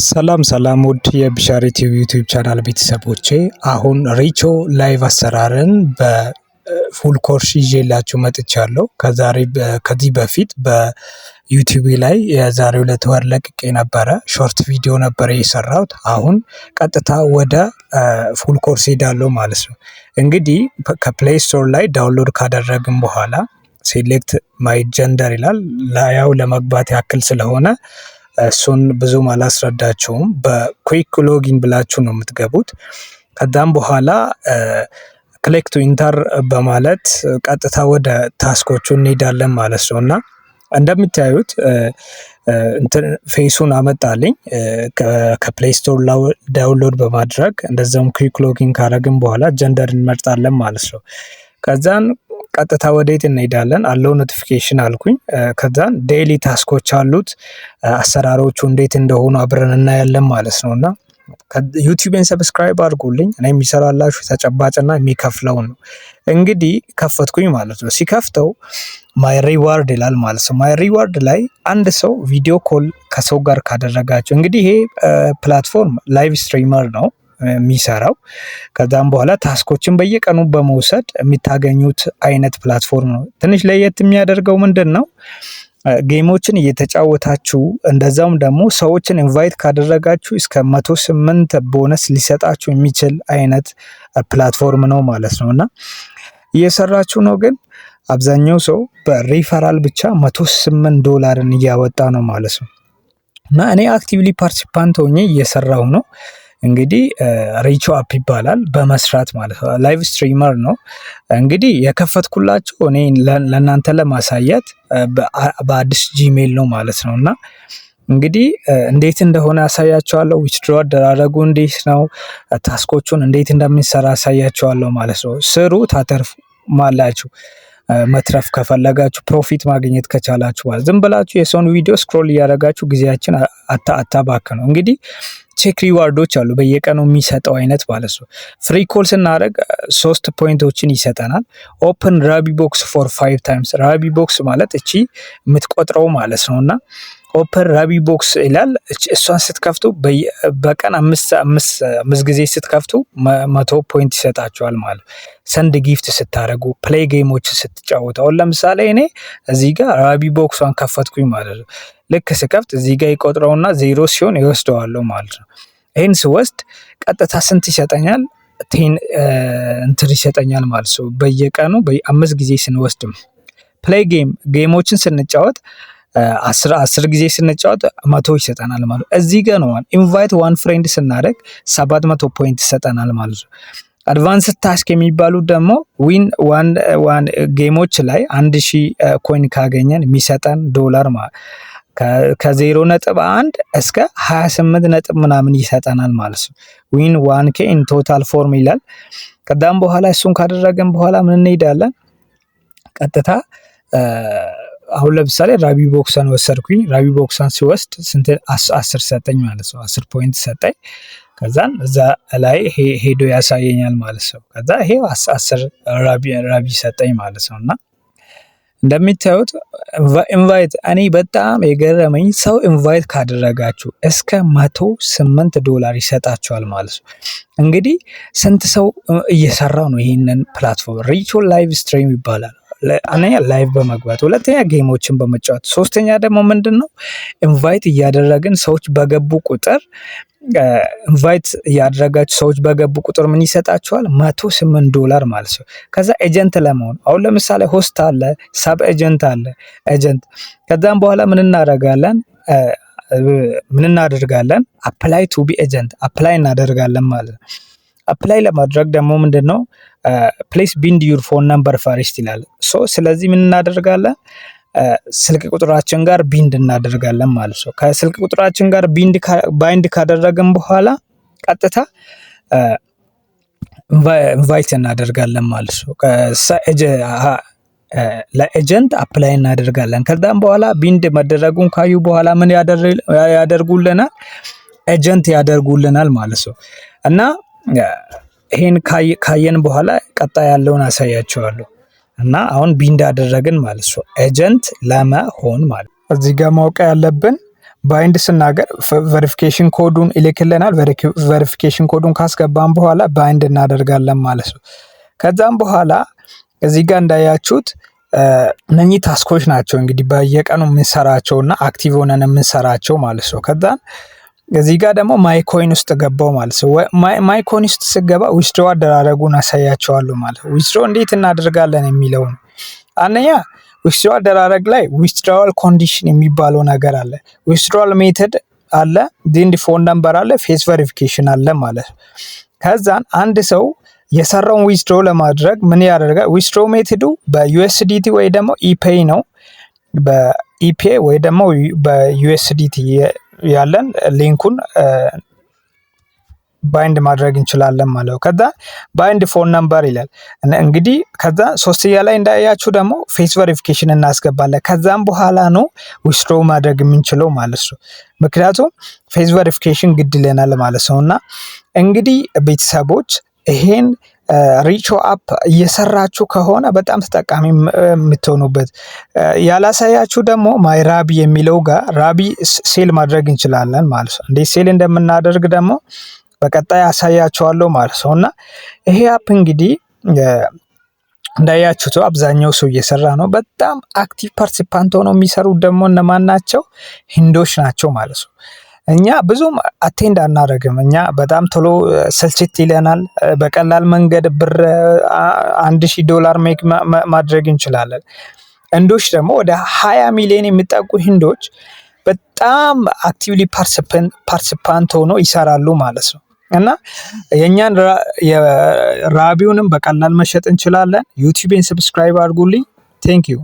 ሰላም ሰላም ውድ የብሻሪ ቲቪ ዩቲዩብ ቻናል ቤተሰቦቼ፣ አሁን ሪቾ ላይቭ አሰራርን በፉል ኮርስ ይዤላችሁ መጥቻለሁ። ከዚህ በፊት በዩቲዩብ ላይ የዛሬው ዕለት ወር ለቅቄ ነበረ። ሾርት ቪዲዮ ነበረ የሰራሁት። አሁን ቀጥታ ወደ ፉል ኮርስ ሄዳለሁ ማለት ነው። እንግዲህ ከፕሌይ ስቶር ላይ ዳውንሎድ ካደረግን በኋላ ሴሌክት ማይ ጀንደር ይላል። ያው ለመግባት ያክል ስለሆነ እሱን ብዙም አላስረዳቸውም። በኩዊክ ሎጊን ብላችሁ ነው የምትገቡት። ከዛም በኋላ ክሊክ ቱ ኢንተር በማለት ቀጥታ ወደ ታስኮቹ እንሄዳለን ማለት ነው። እና እንደምታዩት ፌሱን አመጣልኝ ከፕሌይ ስቶር ዳውንሎድ በማድረግ እንደዛም ኩዊክ ሎጊን ካረግን በኋላ ጀንደር እንመርጣለን ማለት ነው። ከዛን ቀጥታ ወዴት እንሄዳለን? አለው ኖቲፊኬሽን አልኩኝ። ከዛን ዴይሊ ታስኮች አሉት። አሰራሮቹ እንዴት እንደሆኑ አብረን እናያለን ማለት ነው። እና ዩቲዩብን ሰብስክራይብ አድርጉልኝ። እኔ የሚሰራላችሁ ተጨባጭና የሚከፍለው ነው። እንግዲህ ከፈትኩኝ ማለት ነው። ሲከፍተው ማይ ሪዋርድ ይላል ማለት ነው። ማይ ሪዋርድ ላይ አንድ ሰው ቪዲዮ ኮል ከሰው ጋር ካደረጋቸው፣ እንግዲህ ይሄ ፕላትፎርም ላይቭ ስትሪመር ነው የሚሰራው። ከዛም በኋላ ታስኮችን በየቀኑ በመውሰድ የሚታገኙት አይነት ፕላትፎርም ነው። ትንሽ ለየት የሚያደርገው ምንድን ነው? ጌሞችን እየተጫወታችሁ እንደዛውም ደግሞ ሰዎችን ኢንቫይት ካደረጋችሁ እስከ 108 ቦነስ ሊሰጣችሁ የሚችል አይነት ፕላትፎርም ነው ማለት ነው። እና እየሰራችሁ ነው። ግን አብዛኛው ሰው በሪፈራል ብቻ $108 እያወጣ ነው ማለት ነው። እና እኔ አክቲቭሊ ፓርቲሲፓንት ሆኜ እየሰራሁ ነው። እንግዲህ ሪቾ አፕ ይባላል በመስራት ማለት ነው። ላይቭ ስትሪመር ነው። እንግዲህ የከፈትኩላችሁ እኔ ለእናንተ ለማሳየት በአዲስ ጂሜል ነው ማለት ነው። እና እንግዲህ እንዴት እንደሆነ ያሳያቸዋለሁ። ዊዝድሮ አደራረጉ እንዴት ነው፣ ታስኮቹን እንዴት እንደሚሰራ ያሳያቸዋለሁ ማለት ነው። ስሩ ታተርፉማላችሁ። መትረፍ ከፈለጋችሁ፣ ፕሮፊት ማግኘት ከቻላችሁ ማለት ዝም ብላችሁ የሰውን ቪዲዮ ስክሮል እያደረጋችሁ ጊዜያችን አታባክኑ። እንግዲህ ቼክ ሪዋርዶች አሉ በየቀኑ የሚሰጠው አይነት ማለት ነው። ፍሪ ኮል ስናደርግ 3 ፖይንቶችን ይሰጠናል። ኦፕን ራቢ ቦክስ ፎር 5 ታይምስ። ራቢ ቦክስ ማለት እቺ የምትቆጥረው ማለት ነው። እና ኦፕን ራቢ ቦክስ ይላል። እሷን ስትከፍቱ በቀን አምስት ጊዜ ስትከፍቱ 100 ፖይንት ይሰጣቸዋል ማለት። ሰንድ ጊፍት ስታደርጉ፣ ፕሌይ ጌሞችን ስትጫወቱ። አሁን ለምሳሌ እኔ እዚህ ጋር ራቢ ቦክሷን ከፈትኩኝ ማለት ነው። ልክ ስከፍት እዚህ ጋር ይቆጥረውና 0 ሲሆን ይወስደዋለሁ ማለት ነው። ይህን ስወስድ ቀጥታ ስንት ይሰጠኛል? እንትን ይሰጠኛል ማለት ነው። በየቀኑ 5 ጊዜ ስንወስድም ፕሌይ ጌሞችን ስንጫወት 10 ጊዜ ስንጫወት 100 ይሰጠናል ማለት ነው። እዚህ ጋር ነው ኢንቫይት ዋን ፍሬንድ ስናደርግ 700 ፖይንት ይሰጠናል ማለት ነው። አድቫንስ ታስክ የሚባሉት ደግሞ ዊን ዋን ጌሞች ላይ 1000 ኮይን ካገኘን የሚሰጠን $1 ማለት ከ0.1 እስከ 28 ነጥብ ምናምን ይሰጠናል ማለት ነው። ዊን 1K ኢን ቶታል ፎርም ይላል። ከዛም በኋላ እሱን ካደረገን በኋላ ምን እንሄዳለን? ቀጥታ አሁን ለምሳሌ ራቢ ቦክሳን ወሰድኩኝ። ራቢ ቦክሳን ሲወስድ ስንት 10 ሰጠኝ ማለት ነው። 10 ፖይንት ሰጠኝ። ከዛን እዛ ላይ ሄዶ ያሳየኛል ማለት ነው። ከዛ ይሄ 10 ራቢ ሰጠኝ ማለት ነው። እና እንደሚታዩት ኢንቫይት፣ እኔ በጣም የገረመኝ ሰው ኢንቫይት ካደረጋችሁ እስከ $108 ይሰጣችኋል ማለት ነው። እንግዲህ ስንት ሰው እየሰራ ነው ይህንን ፕላትፎርም? ሪቾ ላይቭ ስትሪም ይባላል። አንደኛ ላይቭ በመግባት፣ ሁለተኛ ጌሞችን በመጫወት፣ ሶስተኛ ደግሞ ምንድን ነው ኢንቫይት እያደረግን ሰዎች በገቡ ቁጥር ኢንቫይት እያደረጋችሁ ሰዎች በገቡ ቁጥር ምን ይሰጣችኋል? $108 ማለት ነው። ከዛ ኤጀንት ለመሆን አሁን ለምሳሌ ሆስት አለ፣ ሳብ ኤጀንት አለ፣ ኤጀንት። ከዛም በኋላ ምን እናደርጋለን? አፕላይ ቱ ቢ ኤጀንት አፕላይ እናደርጋለን ማለት ነው። አፕላይ ለማድረግ ደግሞ ምንድን ነው ፕሌስ ቢንድ ዩር ፎን ነምበር ፈርስት ይላል። ስለዚህ ምን እናደርጋለን? ስልክ ቁጥራችን ጋር ቢንድ እናደርጋለን ማለት ነው። ከስልክ ቁጥራችን ጋር ባይንድ ካደረግን በኋላ ቀጥታ ኢንቫይት እናደርጋለን ማለት ነው። ለኤጀንት አፕላይ እናደርጋለን። ከዛም በኋላ ቢንድ መደረጉን ካዩ በኋላ ምን ያደርጉልናል? ኤጀንት ያደርጉልናል ማለት ነው። እና ይሄን ካየን በኋላ ቀጣይ ያለውን አሳያቸዋለሁ። እና አሁን ቢንድ አደረግን ማለት ነው ኤጀንት ለመሆን ማለት። እዚህ ጋር ማወቅ ያለብን ባይንድ ስናገር ቬሪፊኬሽን ኮዱን ይልክልናል። ቬሪፊኬሽን ኮዱን ካስገባን በኋላ ባይንድ እናደርጋለን ማለት ነው። ከዛም በኋላ እዚህ ጋር እንዳያችሁት እነኚህ ታስኮች ናቸው እንግዲህ በየቀኑ የምንሰራቸውና አክቲቭ ሆነን የምንሰራቸው ማለት ነው። ከዛን እዚህ ጋር ደግሞ ማይኮይን ውስጥ ገባው ማለት ነው። ማይኮይን ውስጥ ስገባ ዊዝድሮ አደራረጉን አሳያቸዋለሁ ማለት ነው። ዊዝድሮ እንዴት እናደርጋለን የሚለው ነው። አንደኛ ዊዝድሮ አደራረግ ላይ ዊዝድሮዋል ኮንዲሽን የሚባለው ነገር አለ። ዊዝድሮዋል ሜተድ አለ፣ ዲንድ ፎን ነምበር አለ፣ ፌስ ቬሪፊኬሽን አለ ማለት ነው። ከዛን አንድ ሰው የሰራውን ዊዝድሮ ለማድረግ ምን ያደርጋል? ዊዝድሮ ሜተዱ በዩኤስዲቲ ወይ ደግሞ ኢፔይ ነው። በኢፔይ ወይ ደግሞ በዩኤስዲቲ ያለን ሊንኩን ባይንድ ማድረግ እንችላለን ማለት ነው። ከዛ ባይንድ ፎን ነምበር ይላል እንግዲህ። ከዛ ሶስተኛ ላይ እንዳያችሁ ደግሞ ፌስ ቬሪፊኬሽን እናስገባለን። ከዛም በኋላ ነው ዊዝድሮ ማድረግ የምንችለው ማለት ነው። ምክንያቱም ፌስ ቬሪፊኬሽን ግድ ይለናል ማለት ነው። እና እንግዲህ ቤተሰቦች ይሄን ሪቾ አፕ እየሰራችሁ ከሆነ በጣም ተጠቃሚ የምትሆኑበት። ያላሳያችሁ ደግሞ ማይ ራቢ የሚለው ጋር ራቢ ሴል ማድረግ እንችላለን ማለት ነው። እንዴት ሴል እንደምናደርግ ደግሞ በቀጣይ አሳያችኋለሁ ማለት ነው። እና ይሄ አፕ እንግዲህ እንዳያችሁት አብዛኛው ሰው እየሰራ ነው። በጣም አክቲቭ ፓርቲሲፓንት ሆነው የሚሰሩት ደግሞ እነማን ናቸው? ህንዶች ናቸው ማለት ነው። እኛ ብዙም አቴንድ አናደርግም። እኛ በጣም ቶሎ ስልችት ይለናል። በቀላል መንገድ ብር $1000 ሜክ ማድረግ እንችላለን። ህንዶች ደግሞ ወደ 20 ሚሊዮን የሚጠጉ ህንዶች በጣም አክቲቭሊ ፓርቲሲፓንት ሆኖ ይሰራሉ ማለት ነው። እና የኛን ራቢውንም በቀላል መሸጥ እንችላለን። ዩቲዩብን ሰብስክራይብ አድርጉልኝ። ቴንክ ዩ